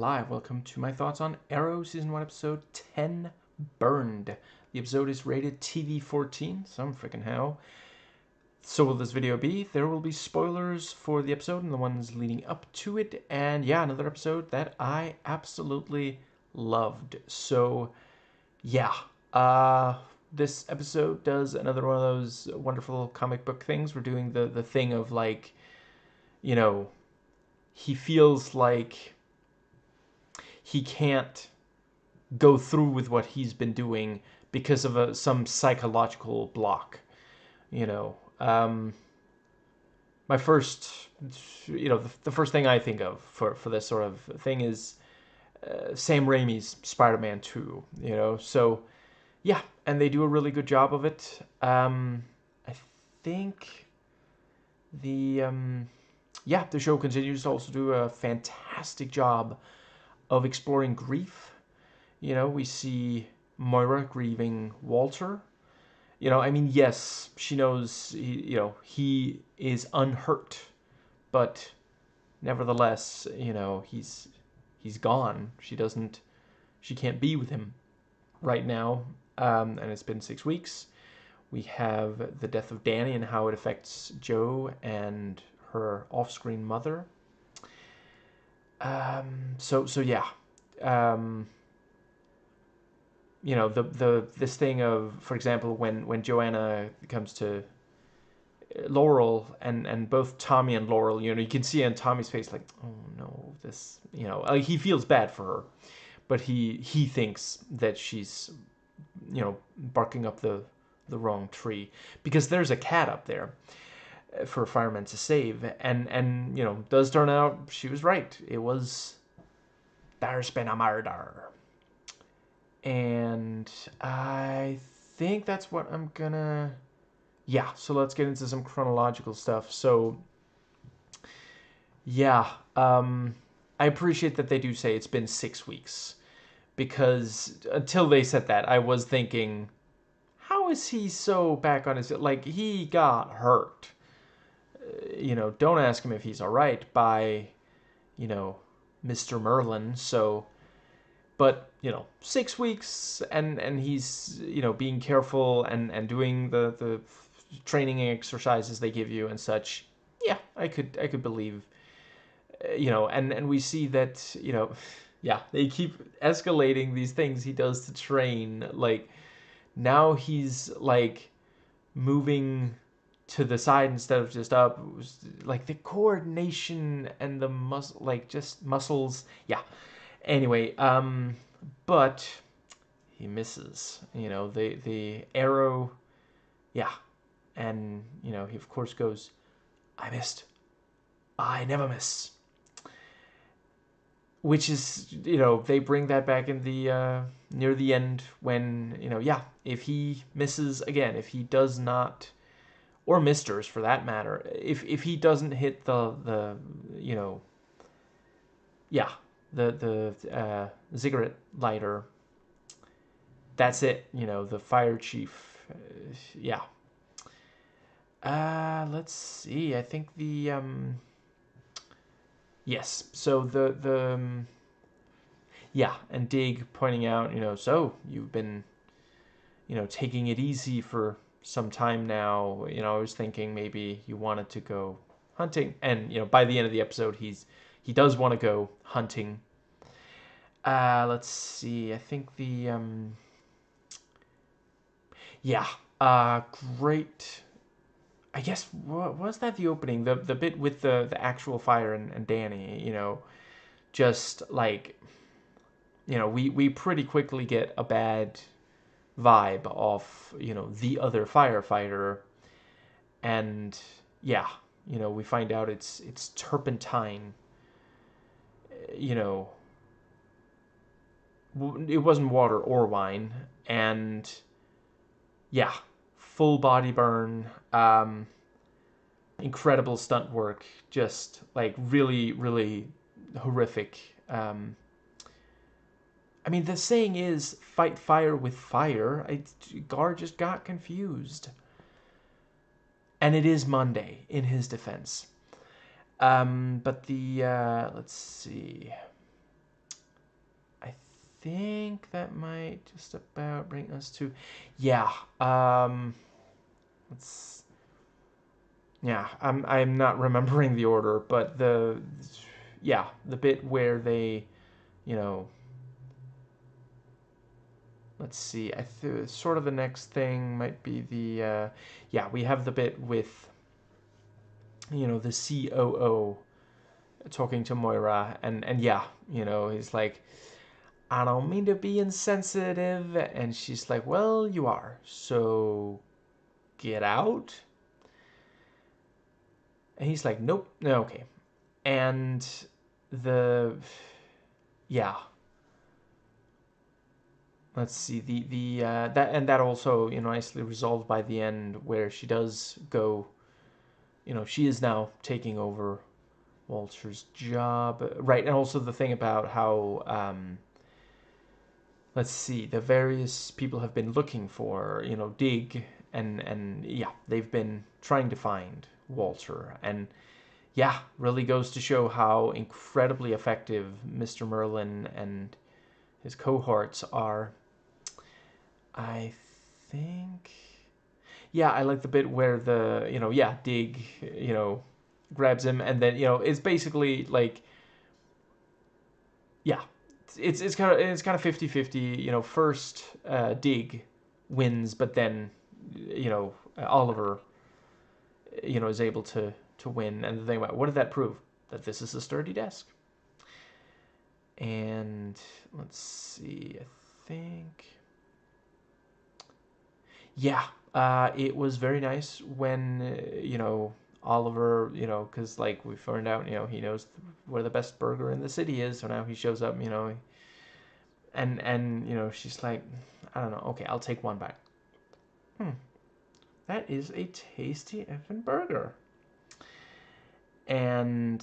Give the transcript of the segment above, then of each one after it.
Live. Welcome to my thoughts on Arrow Season 1, Episode 10, Burned. The episode is rated TV-14, some freaking how. So will this video be. There will be spoilers for the episode and the ones leading up to it. And yeah, another episode that I absolutely loved. So yeah, this episode does another one of those wonderful comic book things. We're doing the thing of like, you know, he feels like he can't go through with what he's been doing because of some psychological block. You know, my first, the first thing I think of for this sort of thing is Sam Raimi's Spider-Man 2. So yeah, and they do a really good job of it. I think the show continues to also do a fantastic job of exploring grief. We see Moira grieving Walter. I mean, yes, she knows he is unhurt, but nevertheless, he's gone. She can't be with him right now, and it's been 6 weeks. We have the death of Danny and how it affects Joe and her off-screen mother. So yeah. The this thing of, for example, when Joanna comes to Laurel and both Tommy and Laurel, you can see on Tommy's face like, oh no, this, he feels bad for her, but he thinks that she's, barking up the wrong tree because there's a cat up there for firemen to save, and does turn out she was right. It was, there's been a murder. And I think that's what I'm gonna... Yeah, so let's get into some chronological stuff. So, yeah, I appreciate that they do say it's been 6 weeks. Because until they said that, I was thinking, how is he so back on his... Like, he got hurt. Don't ask him if he's alright by, Mr. Merlin, so... But 6 weeks, and he's being careful and doing the training exercises they give you and such. Yeah, I could believe. And we see that yeah, they keep escalating these things he does to train. Like, now he's like moving to the side instead of just up. Like the coordination and the just muscles. Yeah. Anyway, but he misses. The arrow, yeah, and he of course goes, "I missed. I never miss." Which is, they bring that back in the near the end when yeah, if he misses again, if he does not, or misters for that matter, if he doesn't hit the yeah, the cigarette lighter, that's it. The fire chief. Yeah. Let's see. I think the yes. So the yeah, and Dig pointing out, so you've been, taking it easy for some time now. I was thinking maybe you wanted to go hunting, and by the end of the episode, he does want to go hunting. Let's see. I think the yeah, great. I guess was that the opening, the bit with the actual fire and Danny. Just like we pretty quickly get a bad vibe off the other firefighter, and yeah, we find out it's turpentine. You know, it wasn't water or wine, and yeah, full body burn, incredible stunt work, just like really, really horrific. I mean, the saying is fight fire with fire. Gar just got confused. And it is Monday, in his defense. But let's see. think that might just about bring us to, yeah. Let's, yeah. I'm not remembering the order, but the bit where they, you know, let's see. Sort of the next thing might be yeah. We have the bit with, the COO talking to Moira, and yeah, he's like, I don't mean to be insensitive, and she's like, well, you are, so get out. And he's like, nope, no, okay. And the, yeah, let's see, that also, nicely resolved by the end, where she does go, she is now taking over Walter's job, right? And also the thing about how, let's see, the various people have been looking for, Dig, and yeah, they've been trying to find Walter, and yeah, really goes to show how incredibly effective Mr. Merlin and his cohorts are. I think, yeah, I like the bit where Dig, grabs him, and then, it's basically like, yeah, it's kind of 50-50. First, Dig wins, but then, Oliver, is able to win. And the thing about, what did that prove? That this is a sturdy desk. And let's see, I think, yeah, it was very nice when, Oliver, because like we found out, he knows where the best burger in the city is, so now he shows up, and she's like, I don't know, okay, I'll take one bite. That is a tasty effing burger. And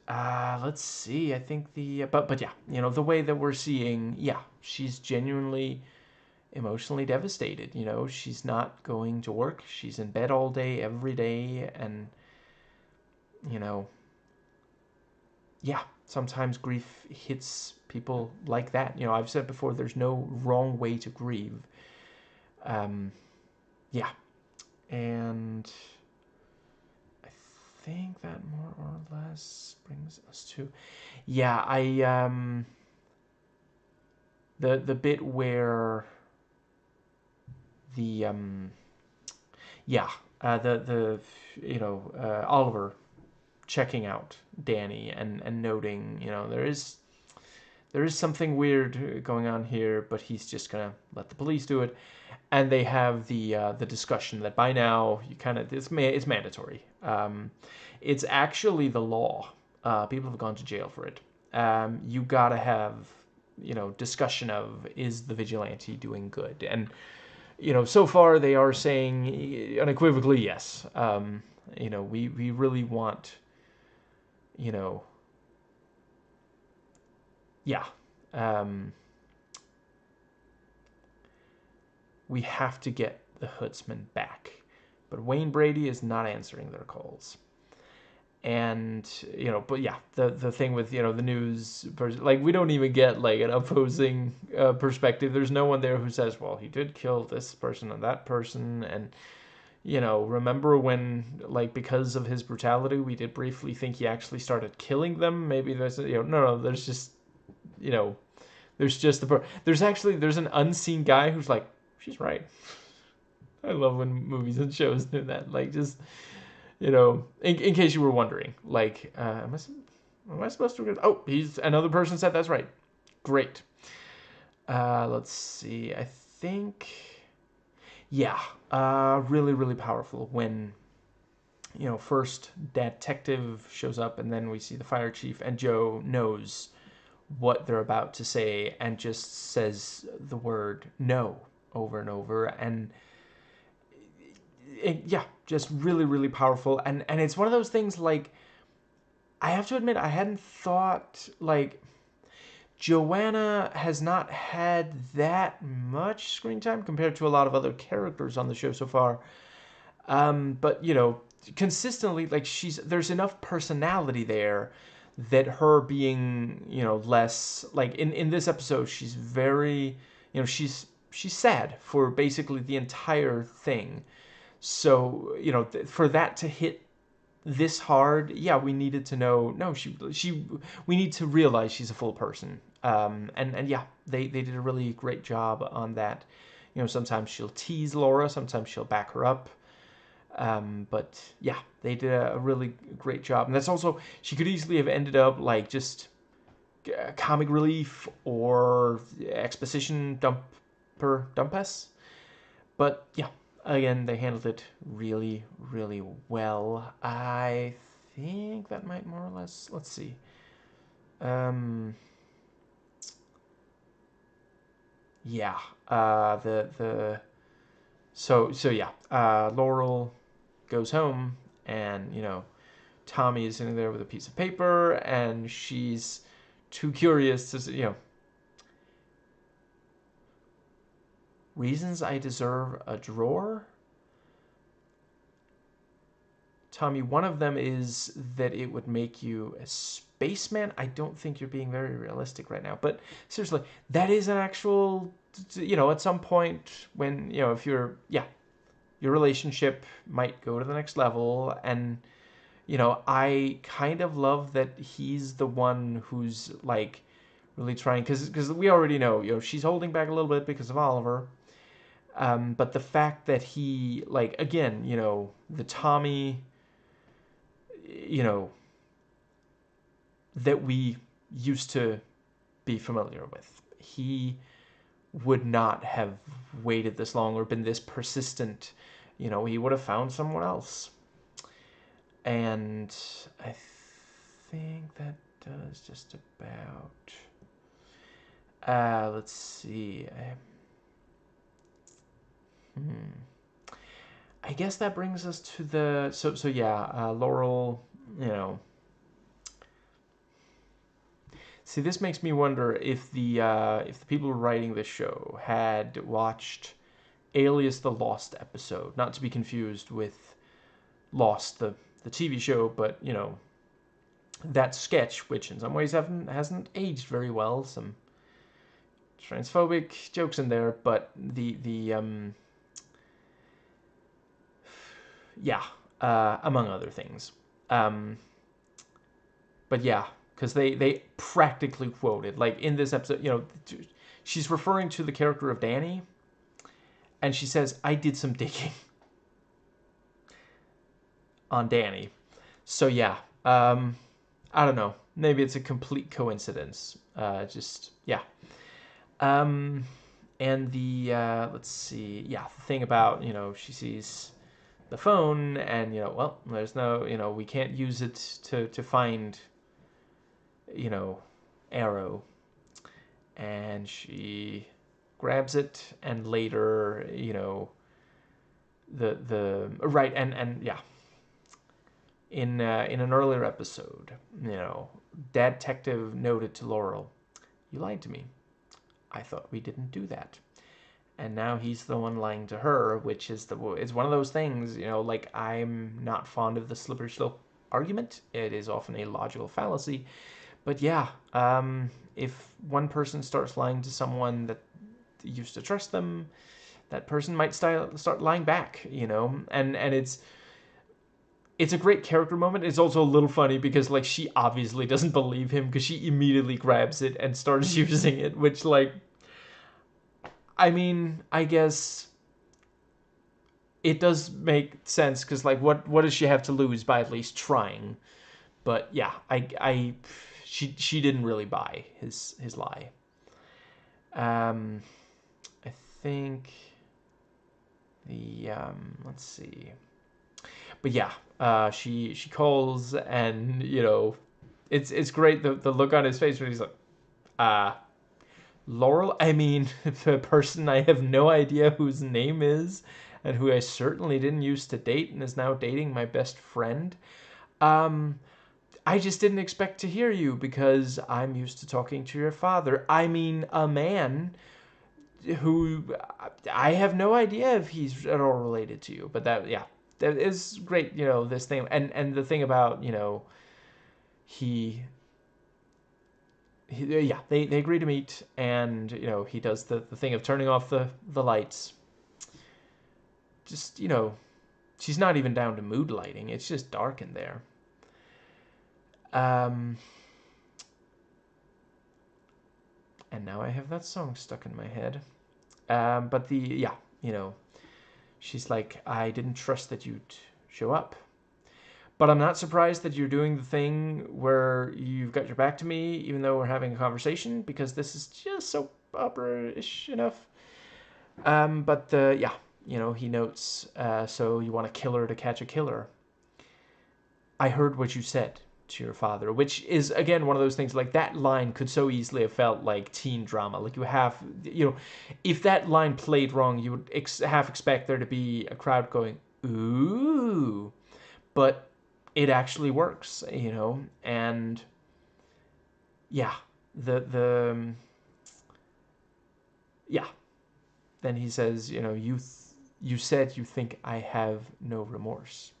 let's see, I think but yeah, the way that we're seeing, yeah, she's genuinely emotionally devastated. She's not going to work, she's in bed all day every day, and you know yeah, sometimes grief hits people like that. I've said before, there's no wrong way to grieve. Yeah, and I think that more or less brings us to, yeah, I the bit where the yeah, the Oliver checking out Danny, and noting, there is something weird going on here, but he's just gonna let the police do it. And they have the discussion that by now you kind of, it's mandatory. It's actually the law. People have gone to jail for it. You gotta have, discussion of, is the vigilante doing good? And so far they are saying unequivocally yes. We really want, yeah, we have to get the Hoodsman back. But Wayne Brady is not answering their calls. And, but yeah, the thing with, the news, like, we don't even get, like, an opposing perspective. There's no one there who says, well, he did kill this person and that person. And, remember when, like, because of his brutality, we did briefly think he actually started killing them? Maybe there's, no, there's just, there's just there's an unseen guy who's like, she's right. I love when movies and shows do that. Like, just, in case you were wondering, like, am I supposed to? Oh, he's another person said that's right. Great. Let's see. I think, yeah, really, really powerful when, first detective shows up, and then we see the fire chief, and Joe knows what they're about to say and just says the word no over and over. And yeah, just really, really powerful. And it's one of those things, like, I have to admit, I hadn't thought, like, Joanna has not had that much screen time compared to a lot of other characters on the show so far. But, consistently, like, there's enough personality there that her being, less like in this episode, she's very, she's sad for basically the entire thing. So, for that to hit this hard, yeah, we needed to know. No, we need to realize she's a full person. And yeah, they did a really great job on that. Sometimes she'll tease Laura, sometimes she'll back her up. But yeah, they did a really great job. And that's also, she could easily have ended up like just comic relief or exposition dumpess. But yeah, again, they handled it really, really well. I think that might more or less. Let's see. Um, yeah. The so yeah. Laurel goes home, and Tommy is sitting there with a piece of paper, and she's too curious to reasons I deserve a drawer. Tommy, one of them is that it would make you a spaceman. I don't think you're being very realistic right now. But seriously, that is an actual, at some point when, if yeah, your relationship might go to the next level. And, I kind of love that he's the one who's like really trying, because we already know, she's holding back a little bit because of Oliver. But the fact that he, like, again, the Tommy, you know, that we used to be familiar with. He would not have waited this long or been this persistent. He would have found someone else. And I think that does just about. Let's see. I guess that brings us to the so yeah. Laurel, See, this makes me wonder if the people writing this show had watched Alias: The Lost episode, not to be confused with Lost, the TV show, but that sketch, which in some ways hasn't aged very well. Some transphobic jokes in there, but the yeah, among other things. But yeah, because they practically quoted, like in this episode, she's referring to the character of Danny, and she says, "I did some digging on Danny." So yeah, I don't know. Maybe it's a complete coincidence. Just yeah. Um, and the let's see, yeah, the thing about she sees the phone, and well, there's no, we can't use it to find Arrow, and she grabs it, and later the right, and yeah, in an earlier episode, Dad Detective noted to Laurel, "You lied to me. I thought we didn't do that." And now he's the one lying to her, which is it's one of those things, like, I'm not fond of the slippery slope argument. It is often a logical fallacy. But yeah, if one person starts lying to someone that used to trust them, that person might start lying back, and it's a great character moment. It's also a little funny because, like, she obviously doesn't believe him because she immediately grabs it and starts using it, which, like, I mean, I guess it does make sense because, like, what does she have to lose by at least trying? But yeah, she didn't really buy his lie. I think the let's see, but yeah, she calls, and it's great, the look on his face when he's like, Laurel, I mean, the person I have no idea whose name is, and who I certainly didn't used to date and is now dating my best friend. I just didn't expect to hear you because I'm used to talking to your father. I mean, a man who I have no idea if he's at all related to you. But yeah, that is great. This thing, and the thing about he yeah, they agree to meet, and he does the thing of turning off the lights. Just she's not even down to mood lighting. It's just dark in there. Um, and now I have that song stuck in my head. But yeah, she's like, I didn't trust that you'd show up. But I'm not surprised that you're doing the thing where you've got your back to me, even though we're having a conversation, because this is just so opera-ish enough. But yeah, he notes, so you want to kill her to catch a killer. I heard what you said to your father, which is, again, one of those things, like, that line could so easily have felt like teen drama. Like, if that line played wrong, you would half expect there to be a crowd going, ooh. But it actually works, and yeah, the yeah. Then he says, you said you think I have no remorse.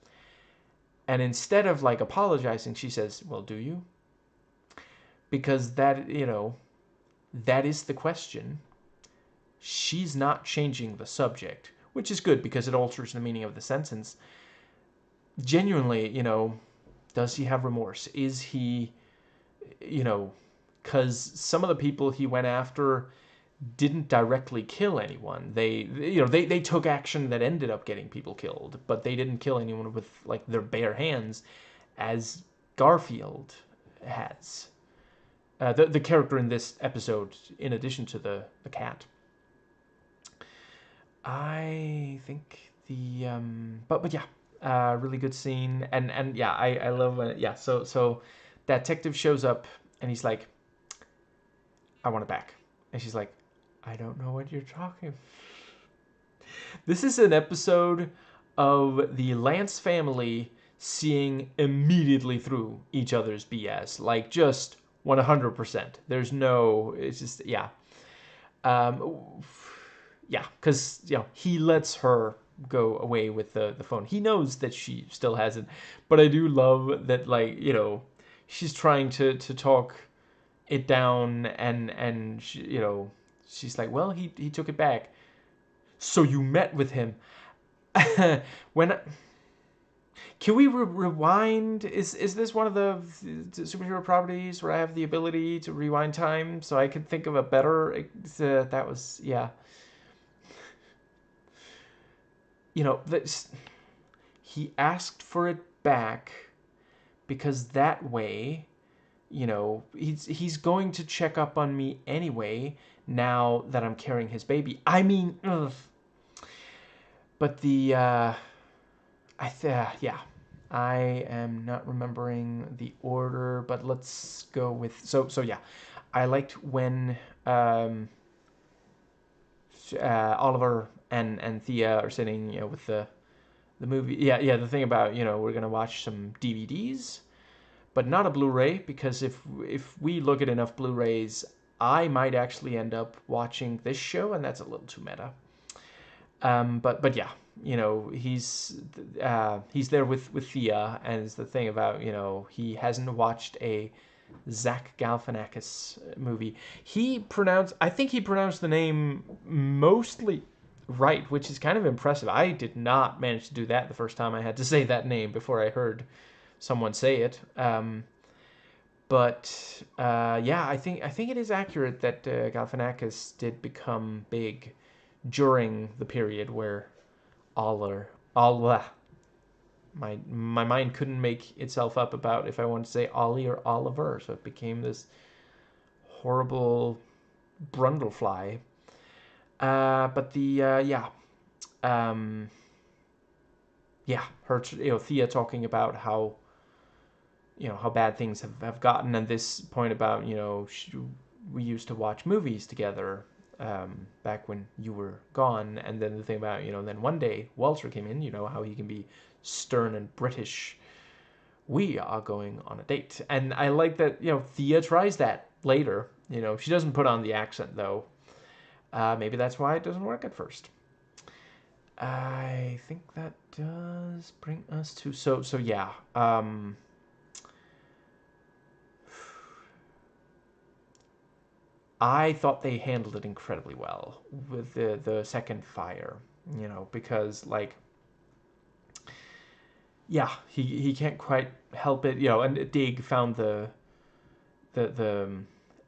And instead of like apologizing, she says, well, do you? Because that is the question. She's not changing the subject, which is good because it alters the meaning of the sentence. Genuinely, does he have remorse? Is he, because some of the people he went after didn't directly kill anyone. They took action that ended up getting people killed, but they didn't kill anyone with like their bare hands, as Garfield has. The character in this episode, in addition to the cat. I think but yeah, really good scene, and yeah, I love when yeah. So that detective shows up and he's like, I want it back, and she's like, I don't know what you're talking. This is an episode of the Lance family seeing immediately through each other's BS, like just 100%. There's no, it's just yeah. Um, yeah, because he lets her go away with the phone. He knows that she still has it, but I do love that, like, she's trying to talk it down, and she, she's like, well, he took it back. So you met with him. When can we rewind? Is this one of the superhero properties where I have the ability to rewind time so I could think of a better? That was yeah. This, he asked for it back because that way, he's going to check up on me anyway. Now that I'm carrying his baby, I mean, ugh. But yeah, I am not remembering the order, but let's go with so yeah. I liked when Oliver and Thea are sitting, with the movie. Yeah, the thing about we're gonna watch some DVDs, but not a Blu-ray, because if we look at enough Blu-rays, I might actually end up watching this show, and that's a little too meta. But yeah, he's there with Thea, and it's the thing about he hasn't watched a Zach Galifianakis movie. I think he pronounced the name mostly right, which is kind of impressive. I did not manage to do that the first time I had to say that name before I heard someone say it. But yeah, I think it is accurate that Galifianakis did become big during the period where all my mind couldn't make itself up about if I wanted to say Ollie or Oliver, so it became this horrible Brundlefly. But yeah, um, yeah, her Thea talking about how how bad things have gotten, and this point about we used to watch movies together back when you were gone, and then the thing about then one day Walter came in, how he can be stern and British. We are going on a date, and I like that Thea tries that later. She doesn't put on the accent though. Maybe that's why it doesn't work at first. I think that does bring us to so yeah. I thought they handled it incredibly well with the second fire, because like, yeah, he can't quite help it, and Dig found the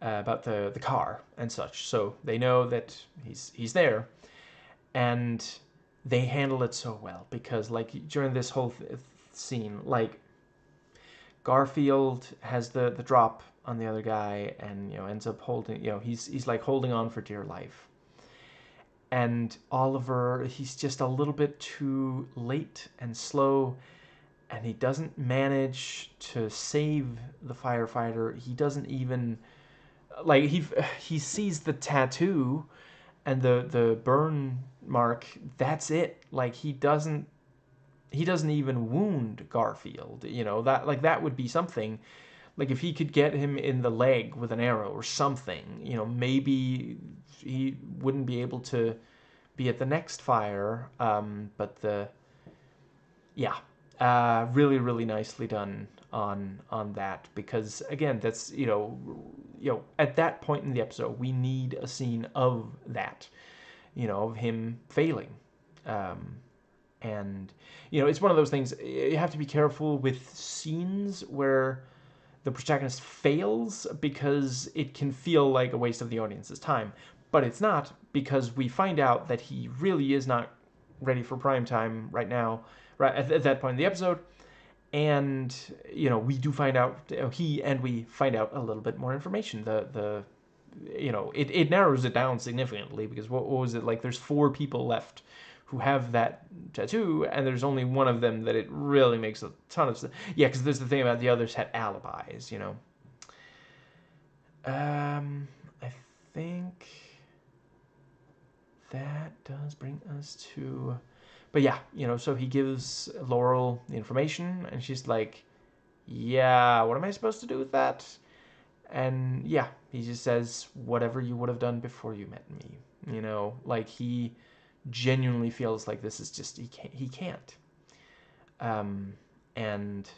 about the car and such, so they know that he's there, and they handle it so well because like during this whole scene, like Garfield has the drop on the other guy and ends up holding, he's like holding on for dear life, and Oliver, he's just a little bit too late and slow, and he doesn't manage to save the firefighter. He doesn't even like he sees the tattoo and the burn mark. That's it. Like he doesn't even wound Garfield. That like that would be something. Like if he could get him in the leg with an arrow or something, maybe he wouldn't be able to be at the next fire. But yeah, really really nicely done on that, because again that's at that point in the episode we need a scene of that, of him failing. And it's one of those things, you have to be careful with scenes where the protagonist fails, because it can feel like a waste of the audience's time, but it's not, because we find out that he really is not ready for prime time right now, right at that point in the episode. And we do find out, we find out a little bit more information. It narrows it down significantly, because what was it, like there's 4 people left who have that tattoo, and there's only one of them that it really makes a ton of sense. Yeah, because there's the thing about the others had alibis. I think that does bring us to, but yeah, so he gives Laurel the information, and she's like, yeah, what am I supposed to do with that? And yeah, he just says, whatever you would have done before you met me. Like he genuinely feels like this is just, he can't. And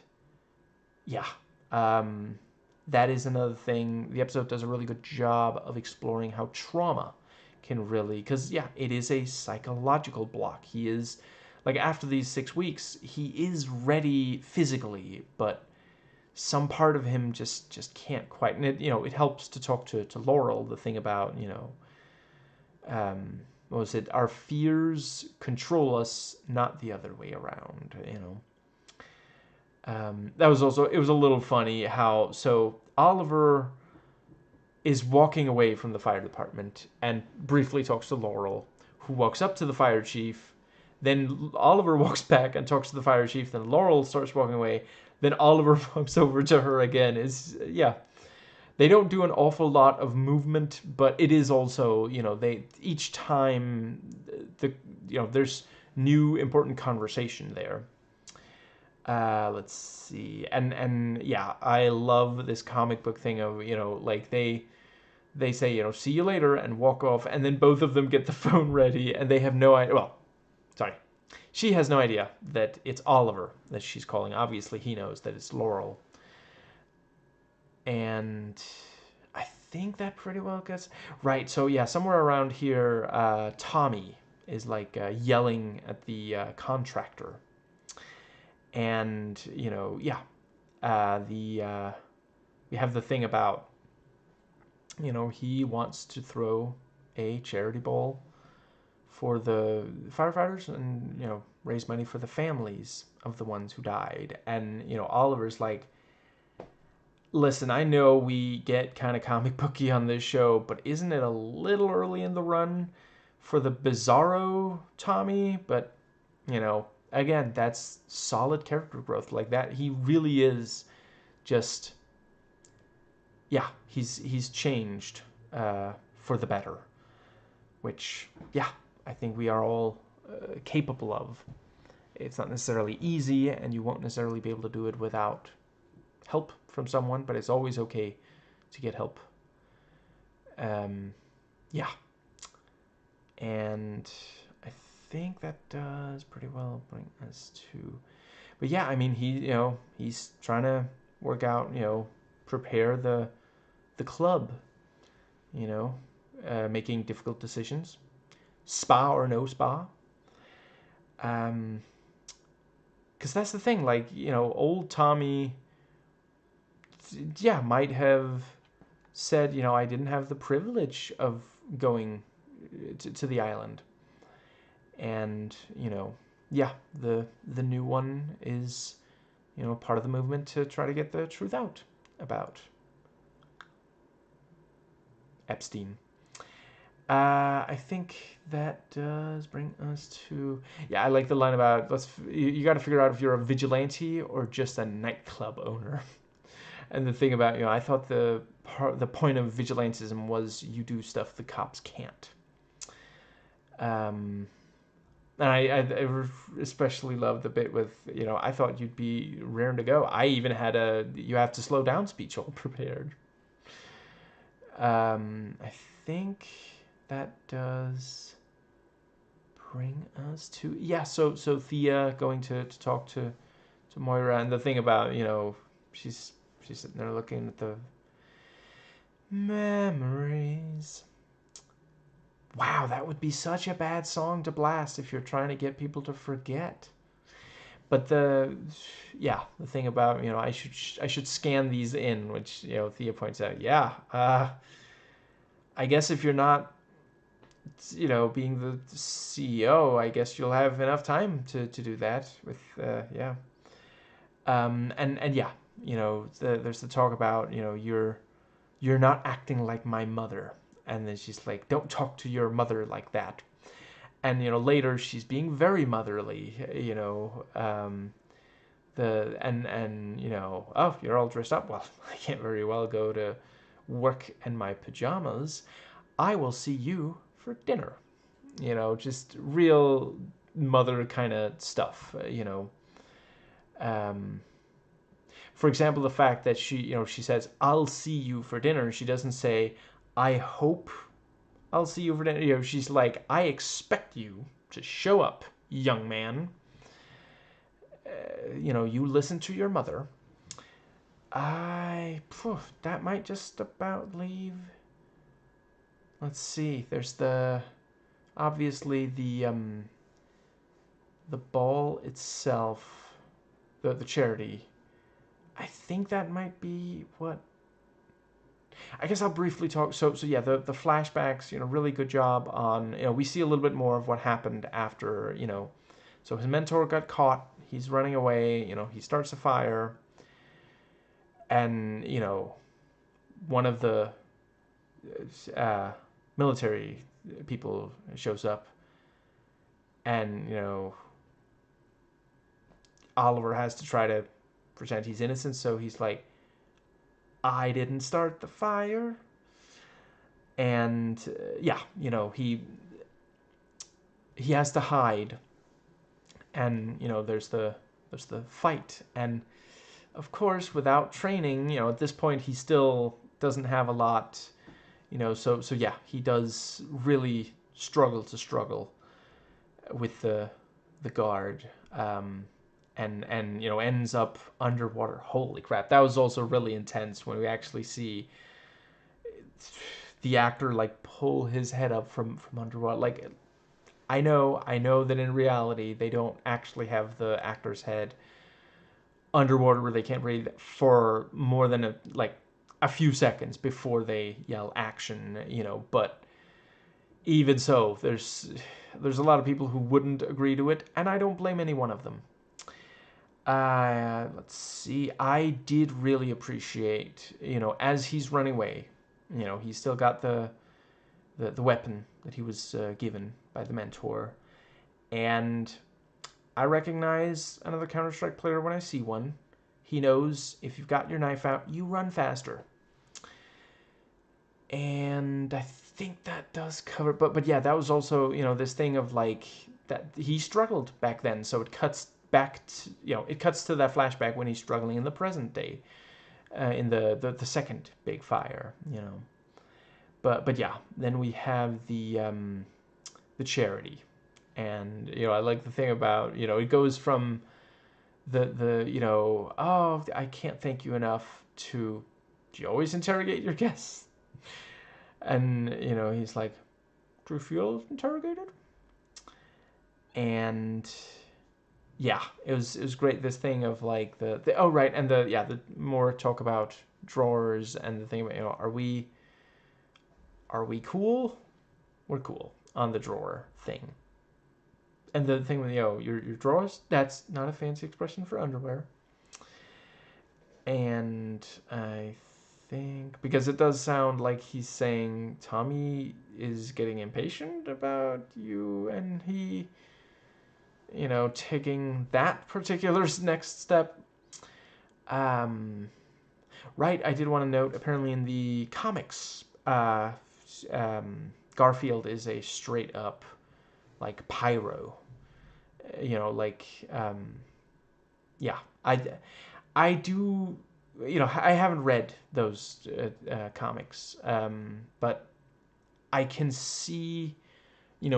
yeah, that is another thing. The episode does a really good job of exploring how trauma can really, because yeah, it is a psychological block. He is like, after these 6 weeks, he is ready physically, but some part of him just can't quite. And it helps to talk to Laurel the thing about what was it, our fears control us, not the other way around. That was also, it was a little funny how, so Oliver is walking away from the fire department and briefly talks to Laurel, who walks up to the fire chief. Then Oliver walks back and talks to the fire chief. Then Laurel starts walking away. Then Oliver walks over to her again. Yeah, they don't do an awful lot of movement, but it is also, they each time there's new important conversation there. Let's see, and yeah, I love this comic book thing of like they say see you later and walk off, and then both of them get the phone ready, and they have no idea. Well, sorry, she has no idea that it's Oliver that she's calling. Obviously, he knows that it's Laurel. And I think that pretty well gets right. So yeah, somewhere around here, Tommy is like yelling at the contractor, and yeah, we have the thing about he wants to throw a charity ball for the firefighters, and raise money for the families of the ones who died. And Oliver's like, listen, I know we get kind of comic booky on this show, but isn't it a little early in the run for the Bizarro Tommy? But, again, that's solid character growth. Like that, he really is just, yeah, he's changed for the better, which, yeah, I think we are all capable of. It's not necessarily easy, and you won't necessarily be able to do it without help from someone, but it's always okay to get help. Yeah, and I think that does pretty well bring us to, but yeah, I mean, he's trying to work out, prepare the club you know, making difficult decisions, spa or no spa. Because that's the thing, like, you know, old Tommy, yeah, might have said, you know, I didn't have the privilege of going to the island. And, you know, yeah, the new one is, you know, part of the movement to try to get the truth out about Epstein. I think that does bring us to, yeah, I like the line about you got to figure out if you're a vigilante or just a nightclub owner. And the thing about, you know, I thought the point of vigilantism was you do stuff the cops can't. Um, and I especially love the bit with, you know, I thought you'd be raring to go. I even had a you have to slow down speech all prepared. I think that does bring us to, yeah. So Thea going to talk to Moira, and the thing about, you know, she's sitting there looking at the memories. Wow, that would be such a bad song to blast if you're trying to get people to forget. But the thing about, you know, I should scan these in, which, you know, Thea points out. Yeah, I guess if you're not, you know, being the CEO, I guess you'll have enough time to do that with yeah. And yeah, you know, there's the talk about, you know, you're not acting like my mother, and then she's like, don't talk to your mother like that. And, you know, later she's being very motherly, you know, and you know, oh, you're all dressed up. Well, I can't very well go to work in my pajamas. I will see you for dinner. You know, just real mother kind of stuff. You know, um, for example, the fact that she says, "I'll see you for dinner." She doesn't say, "I hope I'll see you for dinner." You know, she's like, "I expect you to show up, young man. You know, you listen to your mother." That might just about leave. Let's see. There's obviously the ball itself, the charity. I think that might be what. I guess I'll briefly talk. So yeah, the flashbacks. You know, really good job on. You know, we see a little bit more of what happened after. You know, so his mentor got caught. He's running away. You know, he starts a fire, and you know, one of the uh, military people shows up, and you know, Oliver has to try to pretend he's innocent. So he's like, "I didn't start the fire," and yeah, you know, he has to hide, and you know, there's the fight, and of course, without training, you know, at this point, he still doesn't have a lot. You know, so yeah, he does really struggle with the guard, and you know, ends up underwater. Holy crap, that was also really intense when we actually see the actor like pull his head up from underwater. Like, I know that in reality they don't actually have the actor's head underwater where they can't breathe for more than a few seconds before they yell action, you know. But even so, there's a lot of people who wouldn't agree to it, and I don't blame any one of them. Let's see. I did really appreciate, you know, as he's running away, you know, he's still got the weapon that he was given by the mentor, and I recognize another Counter-Strike player when I see one. He knows if you've got your knife out, you run faster. And I think that does cover, but yeah, that was also, you know, this thing of like that he struggled back then, so it cuts back to, you know, it cuts to that flashback when he's struggling in the present day, in the second big fire, you know. But yeah, then we have the charity, and you know, I like the thing about, you know, it goes from the you know, oh, I can't thank you enough, to, do you always interrogate your guests? And, he's like, do you feel interrogated? And yeah, it was great. This thing of like the oh right, and the more talk about drawers and the thing about, are we cool? We're cool on the drawer thing. And the thing with your drawers, that's not a fancy expression for underwear. And I think because it does sound like he's saying Tommy is getting impatient about you, and he, taking that particular next step. Um, right, I did want to note. Apparently, in the comics, Garfield is a straight up like pyro. Like yeah, I do. I haven't read those comics, but I can see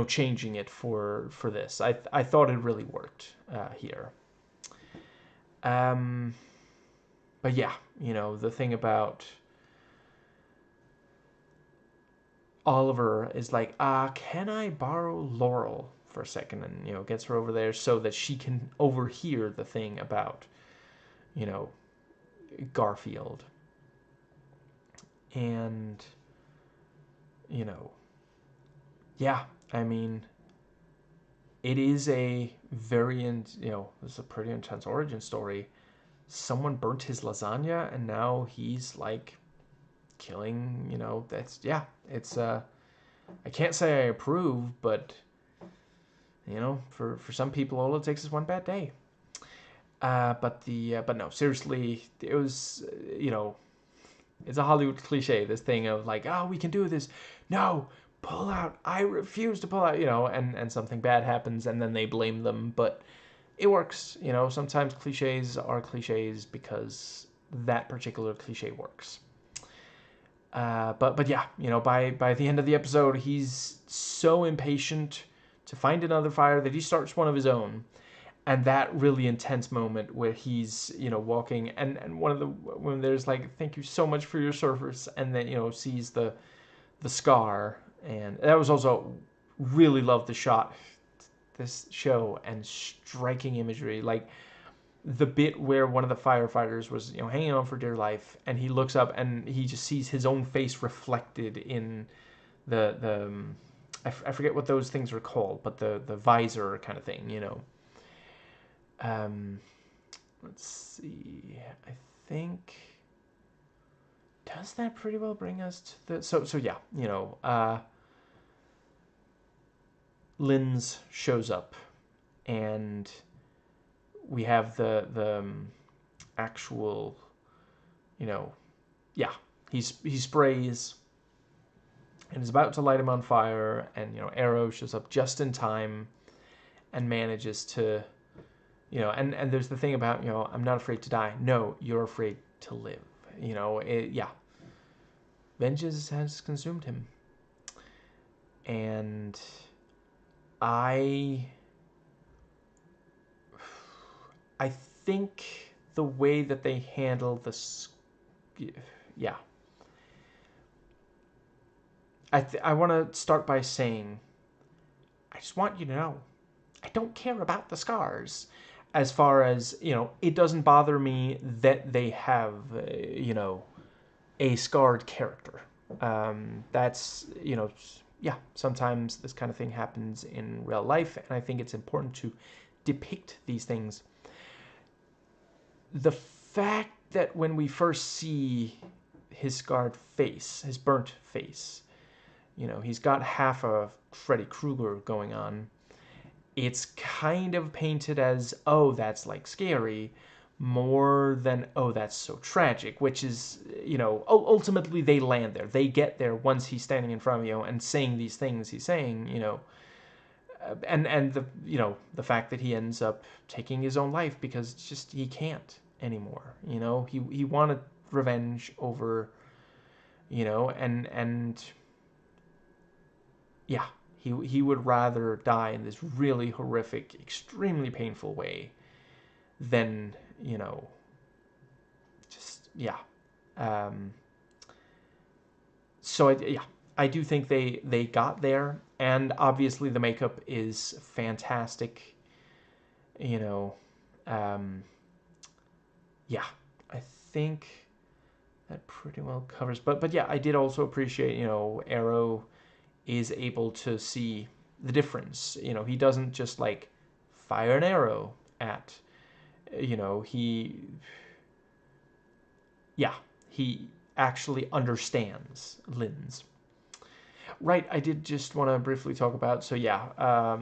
changing it for this. I thought it really worked here. Um, but yeah, the thing about Oliver is like, can I borrow Laurel for a second? And, gets her over there so that she can overhear the thing about, you know, Garfield. And, you know, yeah, I mean, it is a very, it's a pretty intense origin story. Someone burnt his lasagna and now he's like killing, yeah, it's, I can't say I approve, but for some people, all it takes is one bad day. But no, seriously, it was it's a Hollywood cliche. This thing of like, oh, we can do this. No, pull out. I refuse to pull out. And something bad happens, and then they blame them. But it works. Sometimes cliches are cliches because that particular cliche works. But yeah, by the end of the episode, he's so impatient to find another fire that he starts one of his own. And that really intense moment where he's walking and one of the when there's like, thank you so much for your service, and then sees the scar. And that was also, really loved the shot, this show, and striking imagery, like the bit where one of the firefighters was hanging on for dear life, and he looks up and he just sees his own face reflected in the I forget what those things are called, but the visor kind of thing. um let's see, I think, does that pretty well bring us to the so yeah, Linz shows up, and we have the actual, yeah, he sprays and is about to light him on fire, and Arrow shows up just in time and manages to, and there's the thing about, I'm not afraid to die. No, you're afraid to live. Yeah, vengeance has consumed him. And I I think the way that they handle this, yeah. I want to start by saying, I just want you to know, I don't care about the scars. As far as, it doesn't bother me that they have, a scarred character. That's, yeah, sometimes this kind of thing happens in real life, and I think it's important to depict these things. The fact that when we first see his scarred face, his burnt face, he's got half a Freddy Krueger going on. It's kind of painted as, oh, that's like scary, more than, oh, that's so tragic, which is, ultimately they land there. They get there once he's standing in front of you and saying these things he's saying, and the fact that he ends up taking his own life because it's just he can't anymore. He wanted revenge over, and yeah, he would rather die in this really horrific, extremely painful way than, just, yeah. So yeah, I do think they got there, and obviously the makeup is fantastic. You know, um, yeah, I think that pretty well covers. But yeah, I did also appreciate, Arrow is able to see the difference. He doesn't just like fire an arrow at, he, yeah, he actually understands Lynn's. Right, I did just want to briefly talk about, so yeah,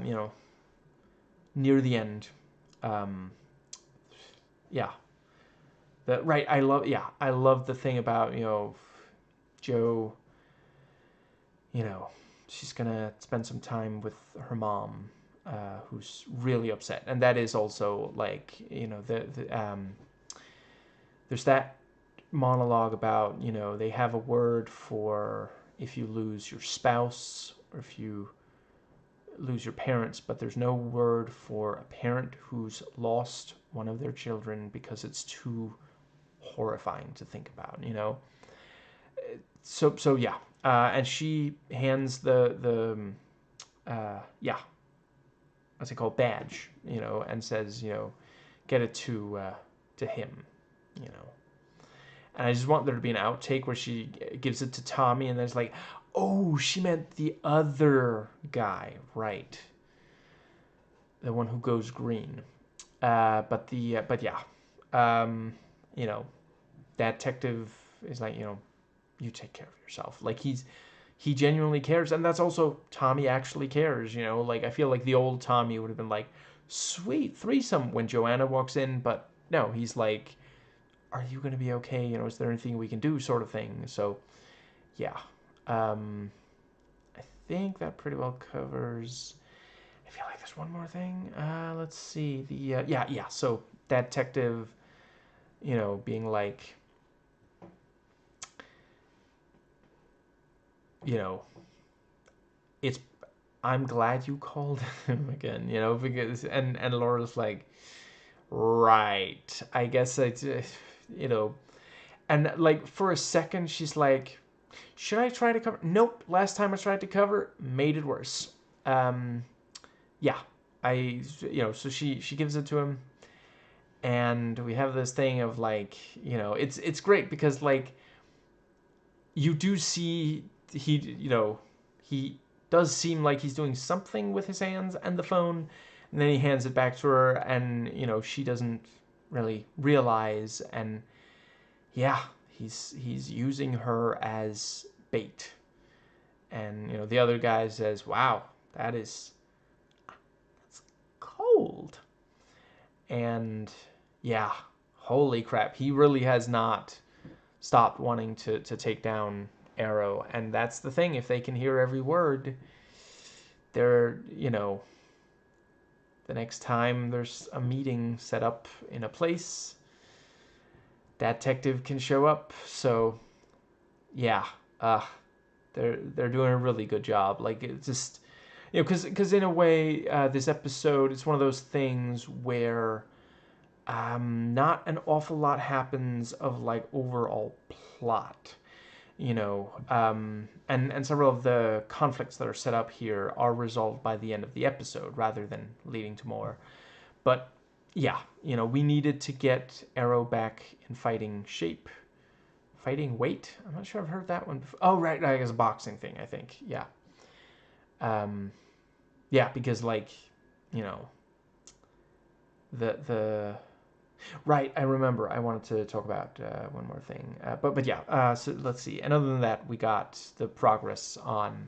near the end, um, yeah, right, I love the thing about, Joe, you know, she's gonna spend some time with her mom, who's really upset, and that is also like, there's that monologue about, they have a word for if you lose your spouse or if you lose your parents, but there's no word for a parent who's lost one of their children because it's too horrifying to think about, So yeah, and she hands yeah, what's it called, badge, and says, get it to him, you know. And I just want there to be an outtake where she gives it to Tommy, and then it's like, oh, she meant the other guy, right? The one who goes green. But yeah, um, you know, that detective is like, you take care of yourself. Like he genuinely cares, and that's also Tommy actually cares. Like I feel like the old Tommy would have been like, sweet threesome when Joanna walks in, but no, he's like, are you gonna be okay? Is there anything we can do, sort of thing. So yeah, um, I think that pretty well covers. I feel like there's one more thing. Let's see. Yeah. So that detective, being like, you know, it's. I'm glad you called him again. Because and Laura's like, right. I guess you know, and like for a second she's like, should I try to cover? Nope. Last time I tried to cover, made it worse. Um, yeah. So she gives it to him, and we have this thing of like, it's great because like you do see he does seem like he's doing something with his hands and the phone, and then he hands it back to her, and she doesn't really realize, and yeah, he's using her as bait, and the other guy says, wow, that's cold. And yeah, holy crap, he really has not stopped wanting to take down Arrow. And that's the thing, if they can hear every word, they're, the next time there's a meeting set up in a place, that detective can show up. So yeah, uh they're doing a really good job. Like, it's just, because in a way, this episode, it's one of those things where not an awful lot happens of like overall plot, and several of the conflicts that are set up here are resolved by the end of the episode rather than leading to more. But yeah, we needed to get Arrow back in fighting shape, fighting weight. I'm not sure I've heard that one before. Oh, right, I guess a boxing thing, I think. Yeah. Um, yeah, because like, you know, the right, I remember. I wanted to talk about one more thing, but yeah. So let's see. And other than that, we got the progress on,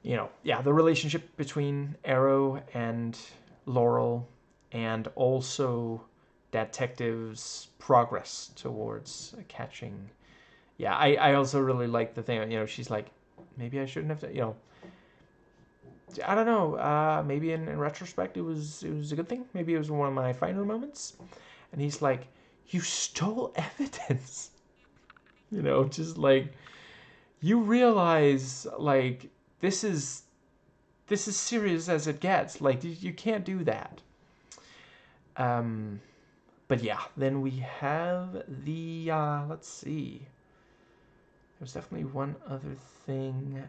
yeah, the relationship between Arrow and Laurel, and also detective's progress towards catching. Yeah, I also really like the thing. She's like, maybe I shouldn't have. I don't know. Maybe in retrospect, it was a good thing. Maybe it was one of my finer moments. And he's like, you stole evidence. Just like, you realize, like, this is serious as it gets. Like, you can't do that. Um, but yeah, then we have the let's see. There's definitely one other thing.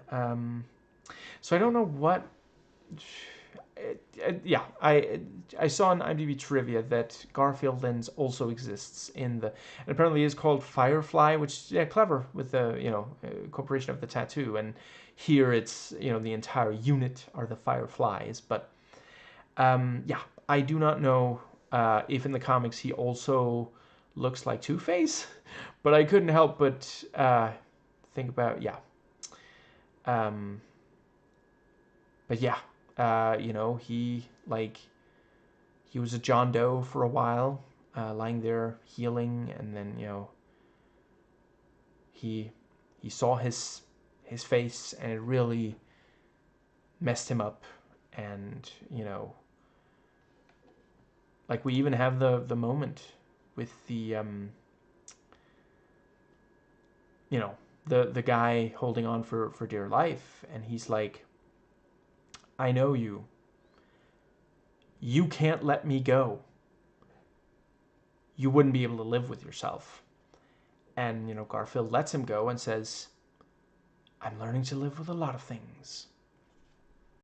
So I don't know what. Yeah, I saw on IMDb trivia that Garfield lens also exists in the, and apparently is called Firefly, which yeah, clever with the incorporation of the tattoo. And here it's the entire unit are the Fireflies, but yeah, I do not know if in the comics he also looks like Two-Face, but I couldn't help but think about yeah. Um, but yeah, he was a John Doe for a while, lying there healing, and then he he saw his face, and it really messed him up, and like we even have the moment with the you know the guy holding on for dear life, and he's like, I know you. You can't let me go. You wouldn't be able to live with yourself. And Garfield lets him go and says, I'm learning to live with a lot of things.